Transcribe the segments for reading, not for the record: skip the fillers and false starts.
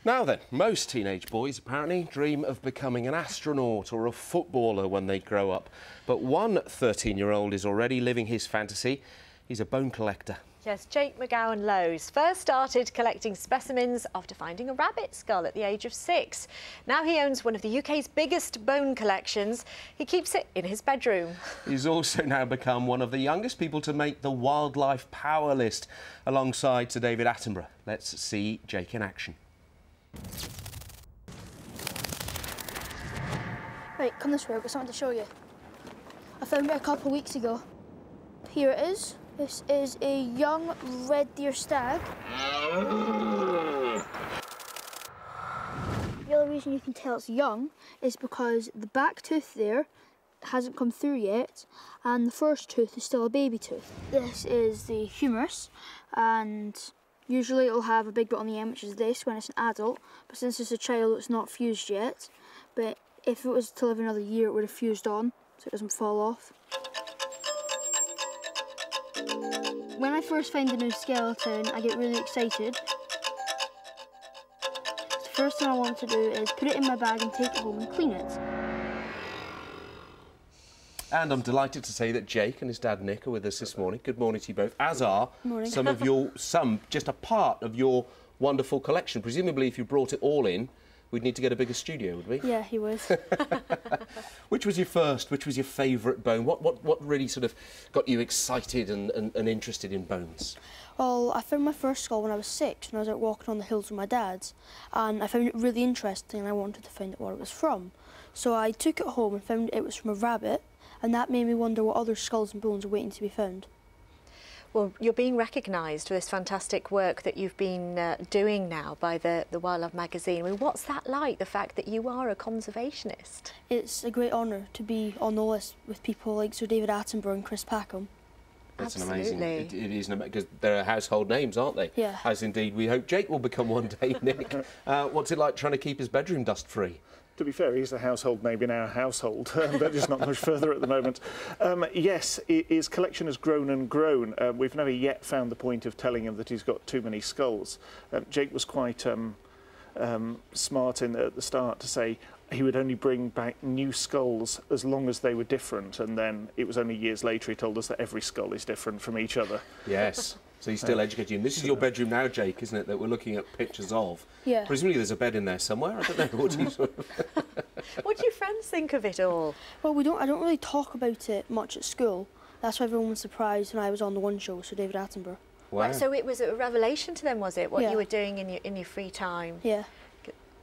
Now then, most teenage boys apparently dream of becoming an astronaut or a footballer when they grow up. But one 13-year-old is already living his fantasy. He's a bone collector. Yes, Jake McGowan Lowes first started collecting specimens after finding a rabbit skull at the age of 6. Now he owns one of the UK's biggest bone collections. He keeps it in his bedroom. He's also now become one of the youngest people to make the Wildlife Power List, alongside Sir David Attenborough. Let's see Jake in action. Right, come this way, I've got something to show you. I found it a couple of weeks ago. Here it is. This is a young red deer stag. The other reason you can tell it's young is because the back tooth there hasn't come through yet, and the first tooth is still a baby tooth. This is the humerus, and usually it'll have a big bit on the end, which is this when it's an adult, but since it's a child it's not fused yet. But if it was to live another year it would have fused on, so it doesn't fall off. When I first find a new skeleton, I get really excited. The first thing I want to do is put it in my bag and take it home and clean it. And I'm delighted to say that Jake and his dad Nick are with us this morning. Good morning to you both, as are Morning. just a part of your wonderful collection. Presumably, if you brought it all in, we'd need to get a bigger studio, would we? Yeah, he would. Which was your first? Which was your favourite bone? What really sort of got you excited and interested in bones? Well, I found my first skull when I was 6 when I was out walking on the hills with my dad, and I found it really interesting and I wanted to find out what it was from. So I took it home and found it was from a rabbit, and that made me wonder what other skulls and bones are waiting to be found. Well, you're being recognised for this fantastic work that you've been doing now by the Wildlife magazine. I mean, what's that like, the fact that you are a conservationist? It's a great honour to be on the list with people like Sir David Attenborough and Chris Packham. That's Absolutely. an amazing. It is because they're household names, aren't they? Yeah. As indeed we hope Jake will become one day. Nick, what's it like trying to keep his bedroom dust free? To be fair, he's a household name in our household, but just not much further at the moment. Yes, his collection has grown and grown. We've never yet found the point of telling him that he's got too many skulls. Jake was quite smart at the start to say he would only bring back new skulls as long as they were different, and then it was only years later he told us that every skull is different from each other. Yes. So he's still educating you. And this is your bedroom now, Jake, isn't it, that we're looking at pictures of? Yeah. Presumably there's a bed in there somewhere. I don't know. What do you What do your friends think of it all? Well, I don't really talk about it much at school. That's why everyone was surprised when I was on the One Show with Sir David Attenborough. Wow. Right, so it was a revelation to them, was it, what Yeah. you were doing in your free time? Yeah.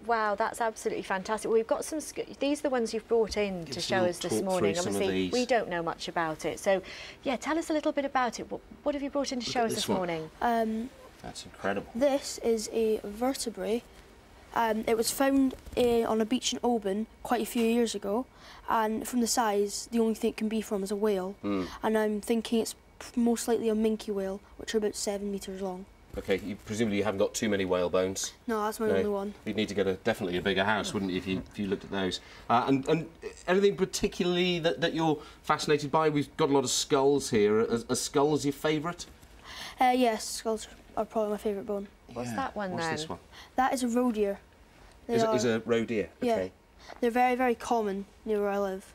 Wow, that's absolutely fantastic. Well, we've got some... These are the ones you've brought in to show us this morning. Obviously, we don't know much about it. So, yeah, tell us a little bit about it. What have you brought in to show us this morning? That's incredible. This is a vertebrae. It was found on a beach in Oban quite a few years ago, and from the size, the only thing it can be from is a whale. And I'm thinking it's most likely a minke whale, which are about 7 metres long. OK, presumably you haven't got too many whale bones. No, that's my only one. You'd need to get definitely a bigger house, wouldn't you, if you looked at those? And anything particularly that you're fascinated by? We've got a lot of skulls here. Are skulls your favourite? Yes, skulls are probably my favourite bone. What's that one What's then? this one? That is a roe deer. Is a roe deer? Yeah. OK. They're very, very common near where I live.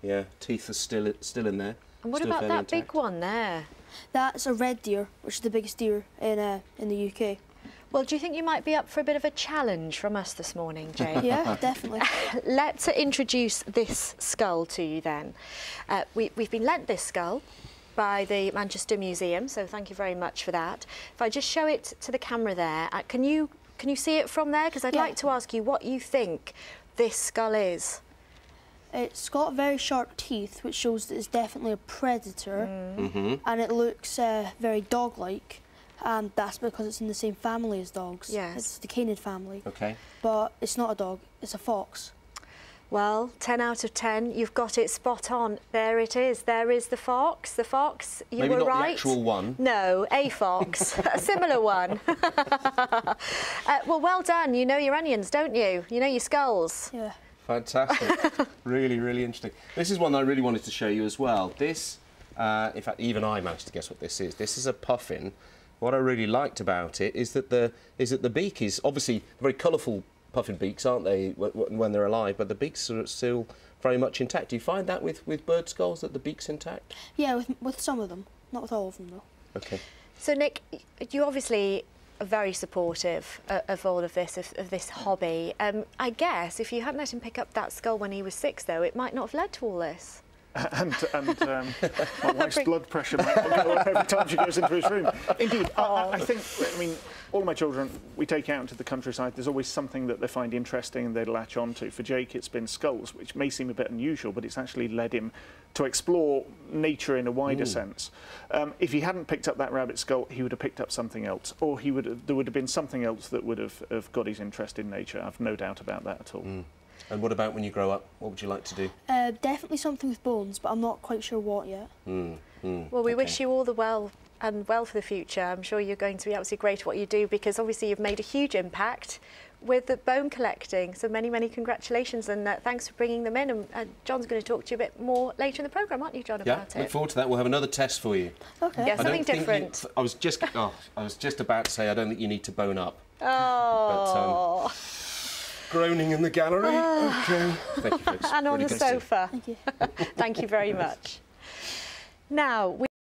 Yeah, teeth are still in there. And what still about fairly that intact. big one there? That's a red deer, which is the biggest deer in the UK. Well, do you think you might be up for a bit of a challenge from us this morning, Jane? Yeah, definitely. Let's introduce this skull to you then. We've been lent this skull by the Manchester Museum, so thank you very much for that. If I just show it to the camera there, can you see it from there? Because I'd like to ask you what you think this skull is. It's got very sharp teeth, which shows that it's definitely a predator, and it looks very dog-like, and that's because it's in the same family as dogs. Yes. It's the canid family. OK. But it's not a dog, it's a fox. Well, 10 out of 10, you've got it spot on. There it is. There is the fox. The fox, you Maybe were not right. the actual one. No, a fox, a similar one. Well done. You know your onions, don't you? You know your skulls. Yeah. Fantastic. Really, really interesting. This is one that I really wanted to show you as well. This, in fact, even I managed to guess what this is. This is a puffin what I really liked about it is that the beak is obviously very colourful puffin beaks, aren't they, when they're alive, but the beaks are still very much intact. Do you find that with bird skulls, that the beak's intact? Yeah, with some of them, not with all of them though. Okay. So Nick, you obviously are very supportive of all of this hobby. I guess if you hadn't let him pick up that skull when he was 6, though, it might not have led to all this. And my wife's blood pressure might go up every time she goes into his room. Indeed, I think, I mean, all of my children, we take out into the countryside, there's always something that they find interesting and they latch on to. For Jake, it's been skulls, which may seem a bit unusual, but it's actually led him to explore nature in a wider sense. If he hadn't picked up that rabbit skull, he would have picked up something else, or there would have been something else that would have got his interest in nature. I've no doubt about that at all. And what about when you grow up? What would you like to do? Definitely something with bones, but I'm not quite sure what yet. Well, we wish you all the well for the future. I'm sure you're going to be absolutely great at what you do, because obviously you've made a huge impact with the bone collecting. So many, many congratulations, and thanks for bringing them in. And John's going to talk to you a bit more later in the programme, aren't you, John, about it? Look forward to that. We'll have another test for you. Okay. Yeah, something different. I was just about to say I don't think you need to bone up. Oh. But, groaning in the gallery. Okay. Thank you, folks. And on Really the good to see you. sofa. Thank you. Thank you very much. Now,